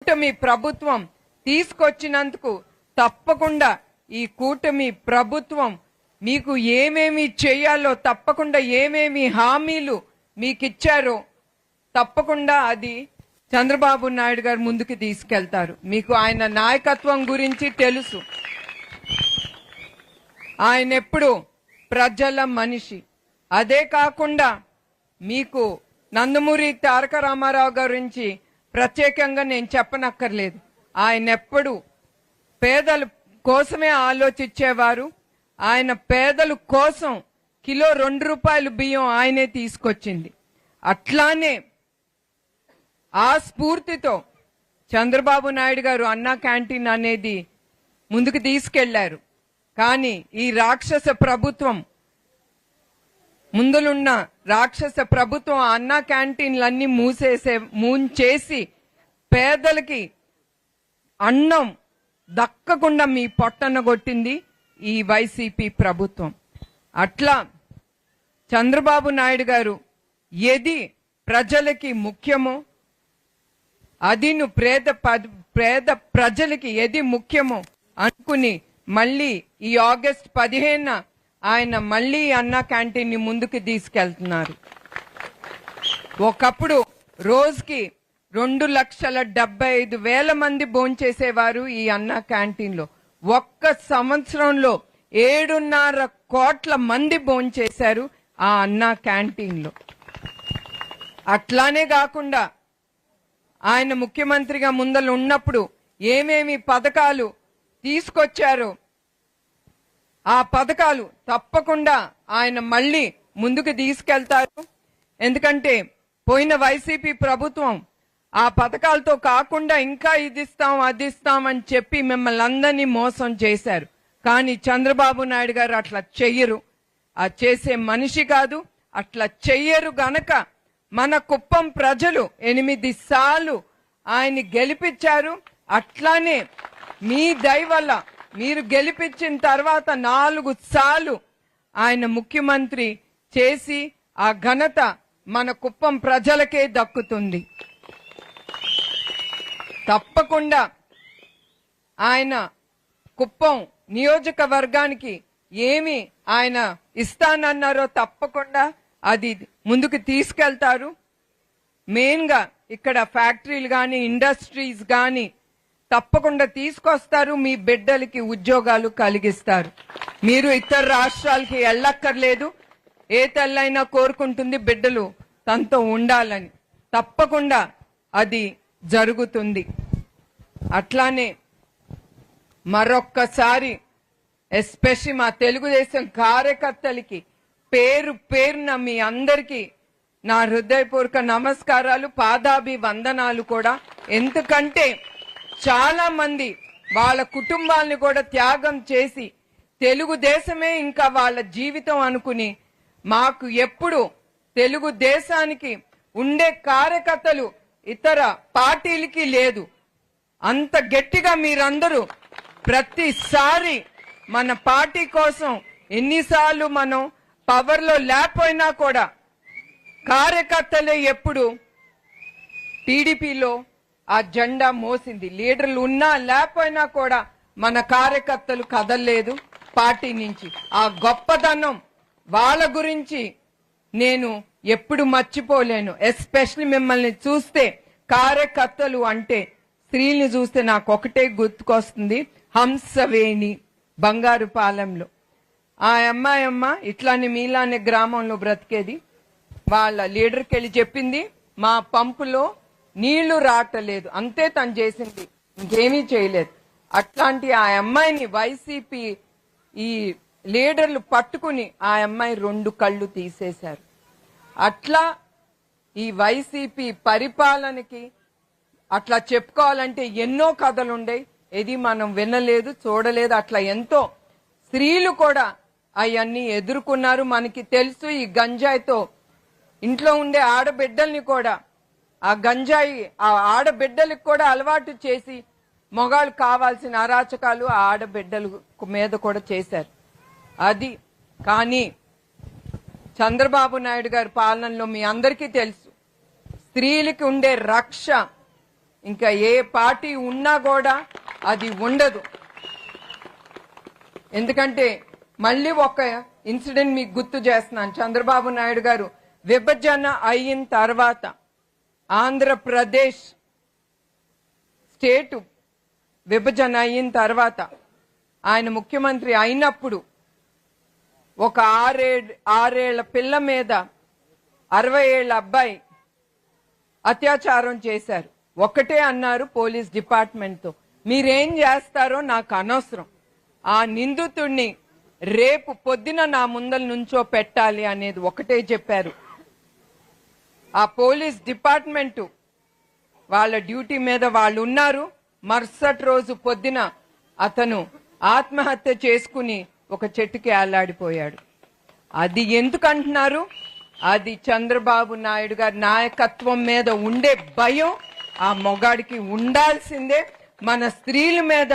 కూటమి ప్రభుత్వం తీసుకొచ్చినందుకు తప్పకుండా ఈ కూటమి ప్రభుత్వం మీకు ఏమేమి చేయాలో, తప్పకుండా ఏమేమి హామీలు మీకు ఇచ్చారో తప్పకుండా అది చంద్రబాబు నాయుడు గారు ముందుకు తీసుకెళ్తారు. మీకు ఆయన నాయకత్వం గురించి తెలుసు. ఆయన ఎప్పుడు ప్రజల మనిషి. అదే కాకుండా మీకు నందమూరి తారక రామారావు గురించి ప్రత్యేకంగా నేను చెప్పనక్కర్లేదు. ఆయన ఎప్పుడు పేదల కోసమే ఆలోచించేవారు. ఆయన పేదల కోసం కిలో 2 రూపాయలు బియ్యం ఆయనే తీసుకొచ్చింది. అట్లానే ఆ స్ఫూర్తితో చంద్రబాబు నాయుడు గారు అన్నా క్యాంటీన్ అనేది ముందుకు తీసుకెళ్లారు. కానీ ఈ రాక్షస ప్రభుత్వం, ముందులున్న రాక్షస ప్రభుత్వం అన్నా క్యాంటీన్లన్నీ మూసేసి పేదలకి అన్నం దక్కకుండా మీ పొట్టన కొట్టింది ఈ వైసీపీ ప్రభుత్వం. అట్లా చంద్రబాబు నాయుడు గారు ఏది ప్రజలకి ముఖ్యమో అది పేద ప్రజలకి ఏది ముఖ్యమో అనుకుని మళ్ళీ ఈ ఆగస్టు 15న ఆయన మళ్ళీ అన్నా క్యాంటీన్ ని ముందుకు తీసుకెళ్తున్నారు. ఒకప్పుడు రోజుకి 2,75,000 మంది భోంచేసేవారు ఈ అన్నా క్యాంటీన్ లో. ఒక్క సంవత్సరంలో 7.5 కోట్ల మంది భోంచేశారు ఆ అన్నా క్యాంటీన్ లో. అట్లానే కాకుండా ఆయన ముఖ్యమంత్రిగా ముందలు ఉన్నప్పుడు ఏమేమి పథకాలు తీసుకొచ్చారో ఆ పథకాలు తప్పకుండా ఆయన మళ్ళీ ముందుకు తీసుకెళ్తారు. ఎందుకంటే పోయిన వైసీపీ ప్రభుత్వం ఆ పథకాలతో కాకుండా ఇంకా ఇదిస్తాం అదిస్తాం అని చెప్పి మిమ్మల్ని అందరినీ మోసం చేశారు. కానీ చంద్రబాబు నాయుడు గారు అట్లా చెయ్యరు. ఆ చేసే మనిషి కాదు. అట్లా చెయ్యరు గనక మన కుప్పం ప్రజలు 8 సార్లు ఆయన్ని గెలిపించారు. అట్లానే మీ దయ వల్ల మీరు గెలిపించిన తర్వాత 4 సార్లు ఆయన ముఖ్యమంత్రి చేసి ఆ ఘనత మన కుప్పం ప్రజలకే దక్కుతుంది. తప్పకుండా ఆయన కుప్పం నియోజకవర్గానికి ఏమి ఆయన ఇస్తానన్నారో తప్పకుండా అది ముందుకు తీసుకెళ్తారు. మెయిన్ గా ఇక్కడ ఫ్యాక్టరీలు గాని ఇండస్ట్రీస్ గాని తప్పకుండా తీసుకొస్తారు. మీ బిడ్డలకి ఉద్యోగాలు కలిగిస్తారు. మీరు ఇతర రాష్ట్రాలకి వెళ్ళక్కర్లేదు. ఏ తల్లైనా కోరుకుంటుంది బిడ్డలు తనతో ఉండాలని. తప్పకుండా అది జరుగుతుంది. అట్లానే మరొక్కసారి ఎస్పెషల్లీ మా తెలుగుదేశం కార్యకర్తలకి పేరు పేరున మీ అందరికీ నా హృదయపూర్వక నమస్కారాలు, పాదాభివందనాలు కూడా. ఎందుకంటే చాలా మంది వాళ్ళ కుటుంబాలను కూడా త్యాగం చేసి తెలుగుదేశమే ఇంకా వాళ్ళ జీవితం అనుకుని మాకు ఎప్పుడు తెలుగుదేశానికి ఉండే కార్యకర్తలు ఇతర పార్టీలకి లేదు. అంత గట్టిగా మీరందరూ ప్రతిసారి మన పార్టీ కోసం ఎన్నిసార్లు మనం పవర్ లో లేకపోయినా కూడా కార్యకర్తలే ఎప్పుడు టీడీపీలో ఆ జెండా మోసింది. లీడర్లు ఉన్నా లేకపోయినా కూడా మన కార్యకర్తలు కదలలేదు పార్టీ నుంచి. ఆ గొప్పదనం వాళ్ళ గురించి నేను ఎప్పుడు మర్చిపోలేను. ఎస్పెషల్లీ మిమ్మల్ని చూస్తే కార్యకర్తలు అంటే స్త్రీల్ని చూస్తే నాకు ఒకటే గుర్తుకొస్తుంది, హంసవేణి బంగారుపాలెంలో ఆ అమ్మాయమ్మ ఇట్లానే మీలానే గ్రామంలో బ్రతికేది. వాళ్ళ లీడర్కి వెళ్ళి చెప్పింది మా పంపులో నీళ్లు రావట్లేదు, అంతే తను చేసింది, ఇంకేమీ చేయలేదు. అట్లాంటి ఆ అమ్మాయిని వైసీపీ ఈ లీడర్లు పట్టుకుని ఆ అమ్మాయి 2 కళ్ళు తీసేశారు. అట్లా ఈ వైసీపీ పరిపాలనకి అట్లా చెప్పుకోవాలంటే ఎన్నో కథలుండయి. ఇది మనం వినలేదు, చూడలేదు. అట్లా ఎంతో స్త్రీలు కూడా అవన్నీ ఎదుర్కొన్నారు. మనకి తెలుసు. ఈ గంజాయితో ఇంట్లో ఉండే ఆడబిడ్డల్ని కూడా ఆ గంజాయి ఆ ఆడబిడ్డలకు కూడా అలవాటు చేసి మొగాళ్ళు కావాల్సిన అరాచకాలు ఆ ఆడబిడ్డల మీద కూడా చేశారు. అది కానీ చంద్రబాబు నాయుడు గారి పాలనలో మీ అందరికీ తెలుసు, స్త్రీలకి ఉండే రక్ష ఇంకా ఏ పార్టీ ఉన్నా కూడా అది ఉండదు. ఎందుకంటే మళ్ళీ ఒక ఇన్సిడెంట్ మీకు గుర్తు చేస్తున్నాను. చంద్రబాబు నాయుడు గారు విభజన అయిన తర్వాత ఆంధ్రప్రదేశ్ స్టేట్ విభజన అయిన తర్వాత ఆయన ముఖ్యమంత్రి అయినప్పుడు ఒక ఆరేళ్ల పిల్ల మీద 60 ఏళ్ల అబ్బాయి అత్యాచారం చేశారు. ఒక్కటే అన్నారు పోలీస్ డిపార్ట్మెంట్తో, మీరేం చేస్తారో నాకు అనవసరం, ఆ నిందితుడిని రేపు పొద్దున నా ముందల నుంచో పెట్టాలి అనేది ఒకటే చెప్పారు. ఆ పోలీస్ డిపార్ట్మెంటు వాళ్ళ డ్యూటీ మీద వాళ్ళు ఉన్నారు. మరుసటి రోజు పొద్దున అతను ఆత్మహత్య చేసుకుని ఒక చెట్టుకి ఏలాడిపోయాడు. అది ఎందుకంటున్నారు? అది చంద్రబాబు నాయుడు గారి నాయకత్వం మీద ఉండే భయం ఆ మొగాడికి ఉండాల్సిందే. మన స్త్రీల మీద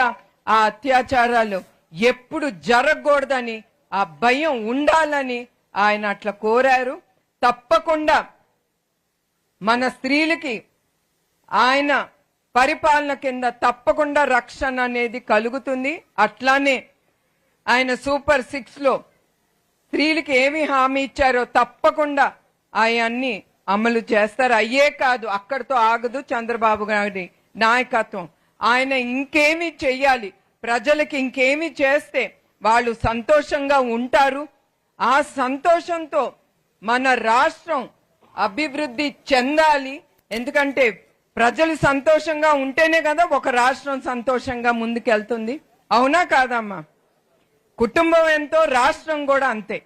ఆ అత్యాచారాలు ఎప్పుడు జరగకూడదని, ఆ భయం ఉండాలని ఆయన అట్లా కోరారు. తప్పకుండా మన స్త్రీలకి ఆయన పరిపాలన కింద తప్పకుండా రక్షణ అనేది కలుగుతుంది. అట్లానే ఆయన సూపర్ 6 లో స్త్రీలకి ఏమి హామీ ఇచ్చారో తప్పకుండా అవన్నీ అమలు చేస్తారు. అయ్యే కాదు, అక్కడితో ఆగదు చంద్రబాబు గారి నాయకత్వం. ఆయన ఇంకేమి చెయ్యాలి, ప్రజలకి ఇంకేమి చేస్తే వాళ్ళు సంతోషంగా ఉంటారు. ఆ సంతోషంతో మన రాష్ట్రం అభివృద్ధి చెందాలి. ఎందుకంటే ప్రజలు సంతోషంగా ఉంటేనే కదా ఒక రాష్ట్రం సంతోషంగా ముందుకెళ్తుంది. అవునా కాదమ్మా? కుటుంబం ఎంతో రాష్ట్రం కూడా అంతే.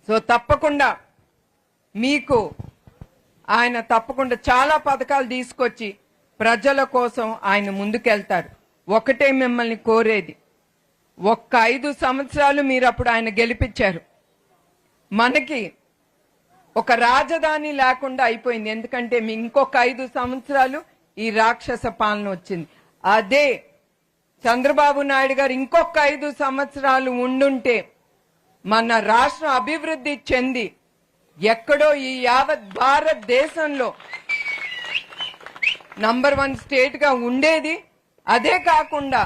సో తప్పకుండా మీకు ఆయన తప్పకుండా చాలా పథకాలు తీసుకొచ్చి ప్రజల కోసం ఆయన ముందుకెళ్తారు. ఒకటే మిమ్మల్ని కోరేది, ఒక్క 5 సంవత్సరాలు మీరు అప్పుడు ఆయన గెలిపించారు. మనకి ఒక రాజధాని లేకుండా అయిపోయింది. ఎందుకంటే మీ ఇంకొక 5 సంవత్సరాలు ఈ రాక్షస పాలన వచ్చింది. అదే చంద్రబాబు నాయుడు గారు ఇంకొక 5 సంవత్సరాలు ఉండుంటే మన రాష్ట్రం అభివృద్ధి చెంది ఎక్కడో ఈ యావత్ భారతదేశంలో నంబర్ 1 స్టేట్ గా ఉండేది. అదే కాకుండా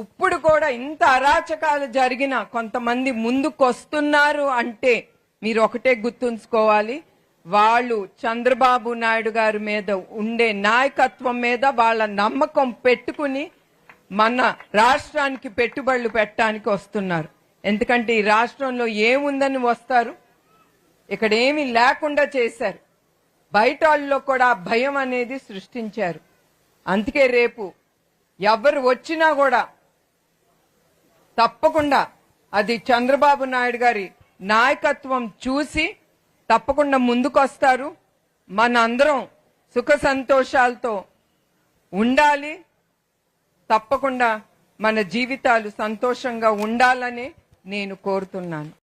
ఇప్పుడు కూడా ఇంత అరాచకాలు జరిగినా కొంతమంది ముందుకొస్తున్నారు అంటే మీరు ఒకటే గుర్తుంచుకోవాలి, వాళ్ళు చంద్రబాబు నాయుడు గారి మీద ఉండే నాయకత్వం మీద వాళ్ళ నమ్మకం పెట్టుకుని మన రాష్ట్రానికి పెట్టుబడులు పెట్టడానికి వస్తున్నారు. ఎందుకంటే ఈ రాష్ట్రంలో ఏముందని వస్తారు, ఇక్కడ ఏమీ లేకుండా చేశారు. బయట వాళ్ళలో కూడా భయం అనేది సృష్టించారు. అందుకే రేపు ఎవరు వచ్చినా కూడా తప్పకుండా అది చంద్రబాబు నాయుడు గారి నాయకత్వం చూసి తప్పకుండా ముందుకొస్తారు. మన అందరం సుఖ సంతోషాలతో ఉండాలి. తప్పకుండా మన జీవితాలు సంతోషంగా ఉండాలని నేను కోరుతున్నాను.